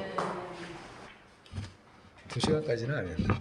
2시간까지는 안 했나?